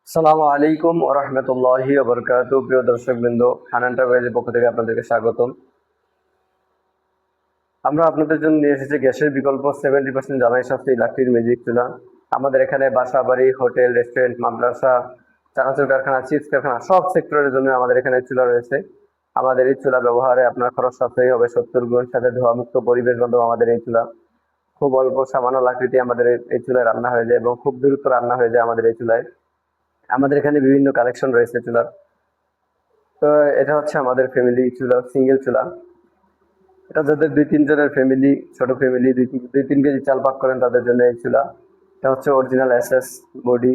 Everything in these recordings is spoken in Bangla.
আসসালামু আলাইকুম ওয়া রাহমাতুল্লাহি ওয়া বারাকাতুহু। প্রিয় দর্শকবৃন্দ, খান এন্টারপ্রাইজের পক্ষ থেকে আপনাদেরকে স্বাগতম। আমরা আপনাদের জন্য নিয়ে এসেছি গ্যাসের বিকল্প 70% জ্বালানি সাশ্রয়ী লাকড়ির ম্যাজিক চুলা। আমাদের এখানে বাসা বাড়ি, হোটেল, রেস্টুরেন্ট, মাদ্রাসা, চানাচুর কারখানা, চিপস কারখানা সব সেক্টরের জন্য আমাদের এখানে চুলা রয়েছে। আমাদের এই চুলা ব্যবহারে আপনার খরচ সাশ্রয়ী হবে 70 গুণ, সাথে ধোঁয়ামুক্ত পরিবেশ বান্ধব আমাদের এই চুলা। খুব অল্প সামান্য লাকড়িতে আমাদের এই চুলায় রান্না হয়ে যায় এবং খুব দ্রুত রান্না হয়ে যায় আমাদের এই চুলায়। আমাদের এখানে বিভিন্ন কালেকশন রয়েছে চুলার। তো এটা হচ্ছে আমাদের ফ্যামিলি চুলা, সিঙ্গেল চুলা। এটা যাদের 2-3 জনের ফ্যামিলি, ছোট ফ্যামিলি, 2-3 কেজি চাল পাক করেন তাদের জন্য এই চুলা। এটা হচ্ছে অরিজিনাল এসএস বডি।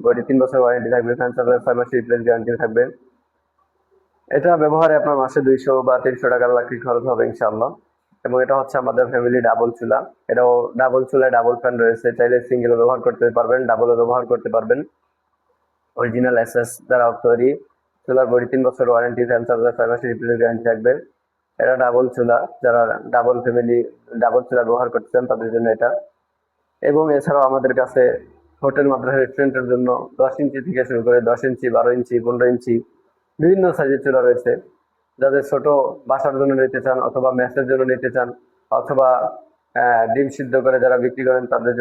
বডি 3 বছর ওয়ারেন্টি থাকবে, ফ্যান সার্ভিস 6 মাসের রিপ্লেস গ্যারান্টি থাকবে। এটা ব্যবহারে আপনার মাসে 200 বা 300 টাকার লাকড়ি খরচ হবে ইনশাআল্লাহ। এবং এটা হচ্ছে আমাদের ফ্যামিলি ডাবল চুলা। এটাও ডাবল চুলায় ডাবল ফ্যান রয়েছে, চাইলে সিঙ্গেল ব্যবহার করতে পারবেন, ডাবলও ব্যবহার করতে পারবেন। অরিজিনাল এসএস দ্বারা তৈরি। চুলার বডি 3 বছর ওয়ারেন্টি, ফ্যান সার্ভিস 6 মাসের রিপ্লেস গ্যারান্টি থাকবে। এটা ডাবল চুলা, যারা ডাবল ফ্যামিলি ডাবল চুলা ব্যবহার করতে চান তাদের জন্য এটা। এবং এছাড়াও আমাদের কাছে হোটেল, মাদ্রাসা, রেস্টুরেন্টের জন্য 10 ইঞ্চি থেকে শুরু করে 10 ইঞ্চি, 12 ইঞ্চি, 15 ইঞ্চি বিভিন্ন সাইজের চুলা রয়েছে। যাদের ছোট বাসার জন্য নিতে চান, অথবা মেসের জন্য নিতে চান, অথবা ডিম সিদ্ধ করে যারা বিক্রি করেন তাদের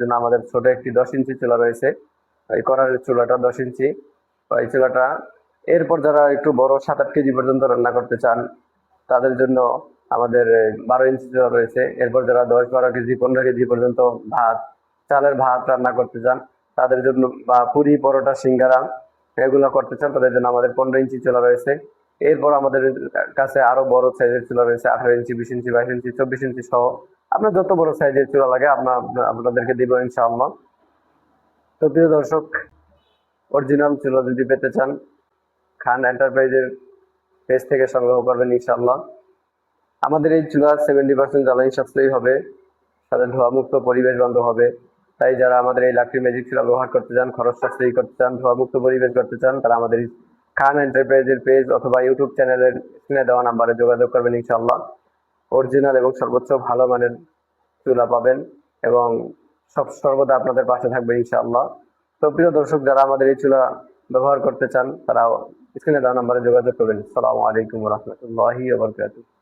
জন্য আমাদের ছোট একটি 10 ইঞ্চি চুলা রয়েছে। এই কড়াইয়ের চুলাটা 10 ইঞ্চি। এই চুলাটা এরপর যারা একটু বড় 7-8 কেজি পর্যন্ত রান্না করতে চান তাদের জন্য আমাদের 12 ইঞ্চি চুলা রয়েছে। এরপর যারা 10-12 কেজি, 15 কেজি পর্যন্ত চালের ভাত রান্না করতে চান তাদের জন্য, বা পুরি, পরোটা, সিঙ্গারা এগুলো করতে চান তাদের জন্য আমাদের 15 ইঞ্চি চুলা রয়েছে। এরপর আমাদের কাছে আরো বড় সাইজের চুলা রয়েছে, 18 ইঞ্চি, 20 ইঞ্চি, 22 ইঞ্চি, 24 ইঞ্চি সহ। আপনার যত বড় সাইজের চুলা লাগে আপনাদেরকে দিব ইনশাআল্লাহ। তো প্রিয় দর্শক, অরিজিনাল চুলা যদি পেতে চান, খান এন্টারপ্রাইজের পেজ থেকে সংগ্রহ করবেন ইনশাআল্লাহ। আমাদের এই চুলা 70% জ্বালানি সাশ্রয়ী হবে, সাথে ধোঁয়ামুক্ত পরিবেশ বান্ধব হবে। তাই যারা আমাদের এই লাকড়ি ম্যাজিক চুলা ব্যবহার করতে চান, খরচ সাশ্রয়ী করতে চান, ধোঁয়ামুক্ত পরিবেশ করতে চান, তারা আমাদের খান এন্টারপ্রাইজের পেজ অথবা ইউটিউব চ্যানেলের স্ক্রিনে দেওয়া নাম্বারে যোগাযোগ করবেন ইনশাআল্লাহ। অরিজিনাল এবং সর্বোচ্চ ভালো মানের চুলা পাবেন এবং সর্বদা আপনাদের পাশে থাকবে ইনশাআল্লাহ। তো প্রিয় দর্শক, যারা আমাদের এই চুলা ব্যবহার করতে চান তারা স্ক্রিনে দেওয়া নাম্বারে যোগাযোগ করবেন। আসসালামু আলাইকুম ওয়া রাহমাতুল্লাহি ওয়া বারাকাতুহু।